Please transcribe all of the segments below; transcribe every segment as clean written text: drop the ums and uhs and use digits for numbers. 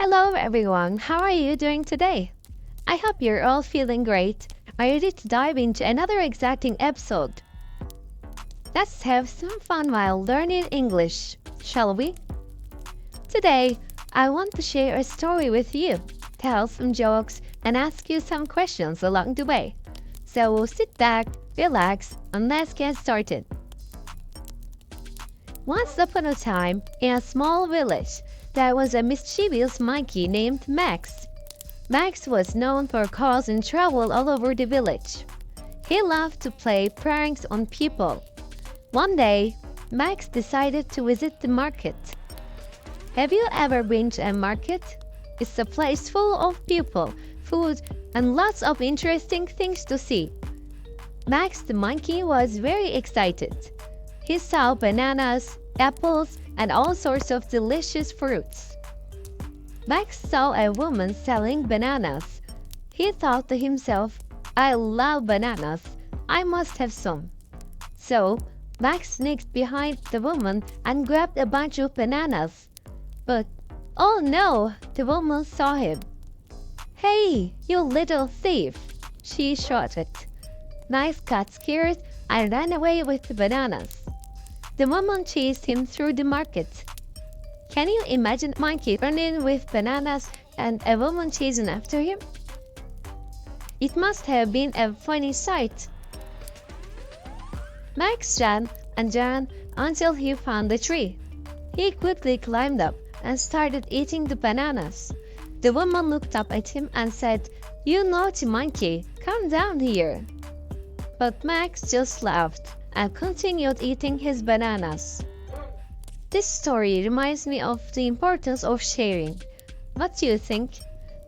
Hello everyone, how are you doing today? I hope you're all feeling great. Are you ready to dive into another exciting episode? Let's have some fun while learning English, shall we? Today, I want to share a story with you, tell some jokes, and ask you some questions along the way. So sit back, relax, and let's get started. Once upon a time, in a small village, there was a mischievous monkey named Max. Max was known for causing trouble all over the village. He loved to play pranks on people. One day, Max decided to visit the market. Have you ever been to a market? It's a place full of people, food, and lots of interesting things to see. Max the monkey was very excited. He saw bananas, apples, and all sorts of delicious fruits. Max saw a woman selling bananas. He thought to himself, I love bananas. I must have some. So, Max sneaked behind the woman and grabbed a bunch of bananas. But, oh no, the woman saw him. Hey, you little thief, she shouted. Max got scared and ran away with the bananas. The woman chased him through the market. Can you imagine a monkey running with bananas and a woman chasing after him? It must have been a funny sight. Max ran and ran until he found a tree. He quickly climbed up and started eating the bananas. The woman looked up at him and said, You naughty monkey, come down here. But Max just laughed and continued eating his bananas. This story reminds me of the importance of sharing. What do you think?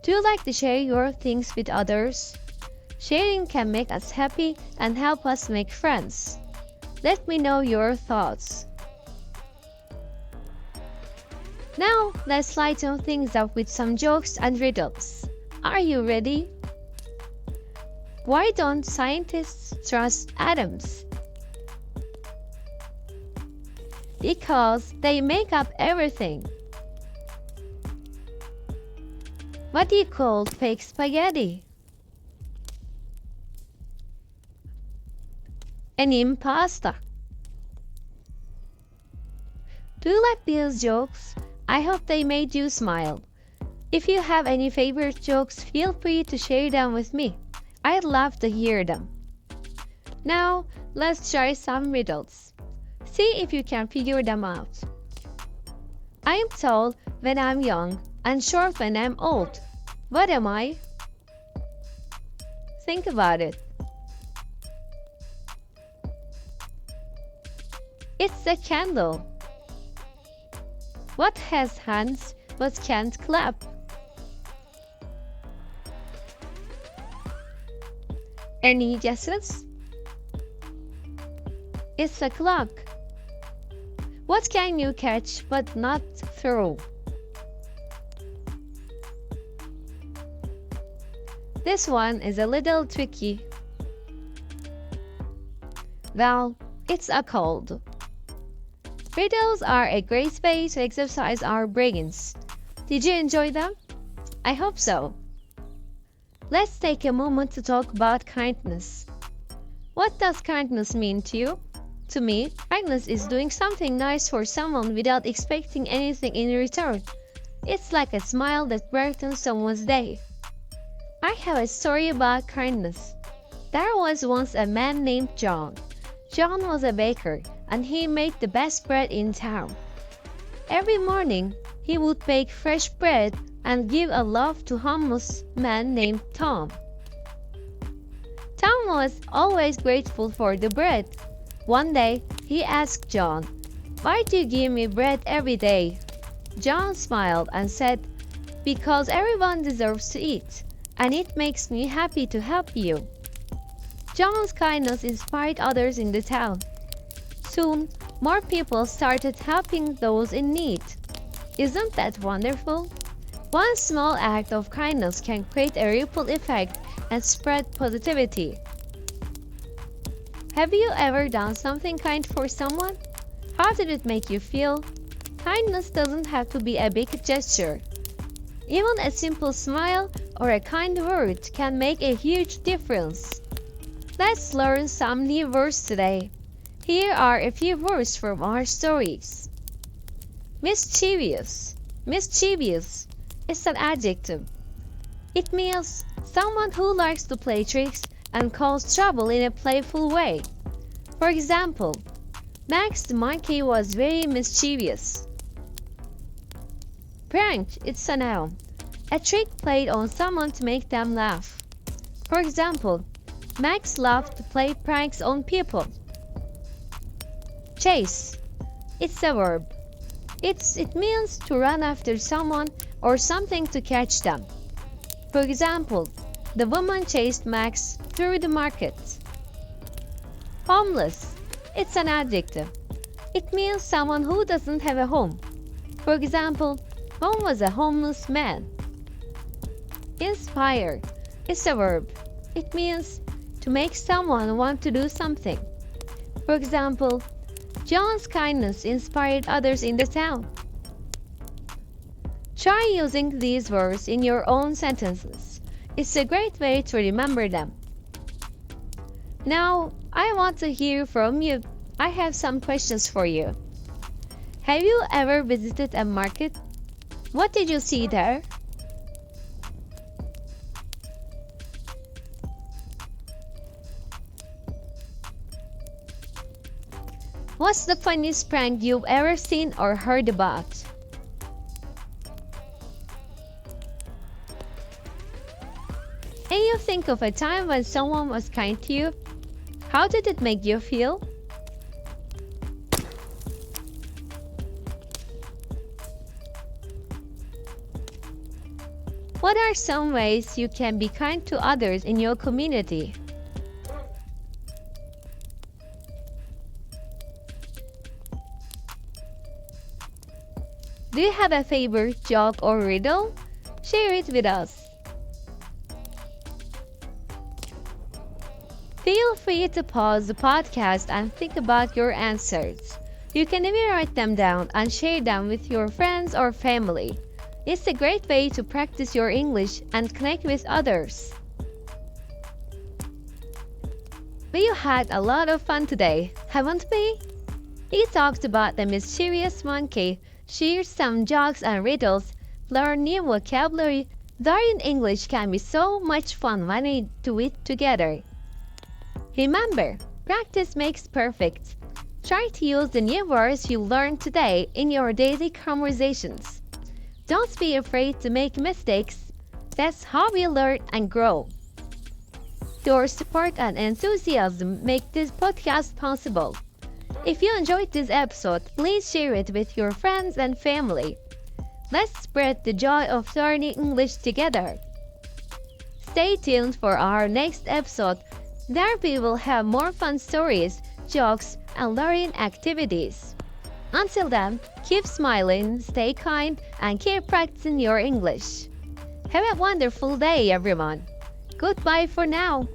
Do you like to share your things with others? Sharing can make us happy and help us make friends. Let me know your thoughts. Now, let's lighten things up with some jokes and riddles. Are you ready? Why don't scientists trust atoms? Because they make up everything. What do you call fake spaghetti? An impasta. Do you like these jokes? I hope they made you smile. If you have any favorite jokes, feel free to share them with me. I'd love to hear them. Now, let's try some riddles. See if you can figure them out. I am tall when I'm young and short when I'm old. What am I? Think about it. It's a candle. What has hands but can't clap? Any guesses? It's a clock. What can you catch but not throw? This one is a little tricky. Well, it's a cold. Riddles are a great way to exercise our brains. Did you enjoy them? I hope so. Let's take a moment to talk about kindness. What does kindness mean to you? To me, kindness is doing something nice for someone without expecting anything in return. It's like a smile that brightens someone's day. I have a story about kindness. There was once a man named John. John was a baker, and he made the best bread in town. Every morning, he would bake fresh bread and give a loaf to a homeless man named Tom. Tom was always grateful for the bread. One day, he asked John, Why do you give me bread every day? John smiled and said, Because everyone deserves to eat, and it makes me happy to help you. John's kindness inspired others in the town. Soon, more people started helping those in need. Isn't that wonderful? One small act of kindness can create a ripple effect and spread positivity. Have you ever done something kind for someone? How did it make you feel? Kindness doesn't have to be a big gesture. Even a simple smile or a kind word can make a huge difference. Let's learn some new words today. Here are a few words from our stories. Mischievous. Mischievous is an adjective. It means someone who likes to play tricks and cause trouble in a playful way. For example, Max the monkey was very mischievous. Prank, it's a noun. A trick played on someone to make them laugh. For example, Max loved to play pranks on people. Chase, it's a verb. It means to run after someone or something to catch them. For example, the woman chased Max through the market. Homeless, it's an adjective. It means someone who doesn't have a home. For example, Tom was a homeless man. Inspire is a verb. It means to make someone want to do something. For example, John's kindness inspired others in the town. Try using these words in your own sentences. It's a great way to remember them. Now, I want to hear from you. I have some questions for you. Have you ever visited a market? What did you see there? What's the funniest prank you've ever seen or heard about? Can you think of a time when someone was kind to you? How did it make you feel? What are some ways you can be kind to others in your community? Do you have a favorite joke or riddle? Share it with us. Feel free to pause the podcast and think about your answers. You can even write them down and share them with your friends or family. It's a great way to practice your English and connect with others. We had a lot of fun today, haven't we? We talked about the mischievous monkey, shared some jokes and riddles, learned new vocabulary. Learning English can be so much fun when we do it together. Remember, practice makes perfect. Try to use the new words you learned today in your daily conversations. Don't be afraid to make mistakes. That's how we learn and grow. Your support and enthusiasm make this podcast possible. If you enjoyed this episode, please share it with your friends and family. Let's spread the joy of learning English together. Stay tuned for our next episode. There we will have more fun stories, jokes, and learning activities. Until then, keep smiling, stay kind, and keep practicing your English. Have a wonderful day, everyone. Goodbye for now.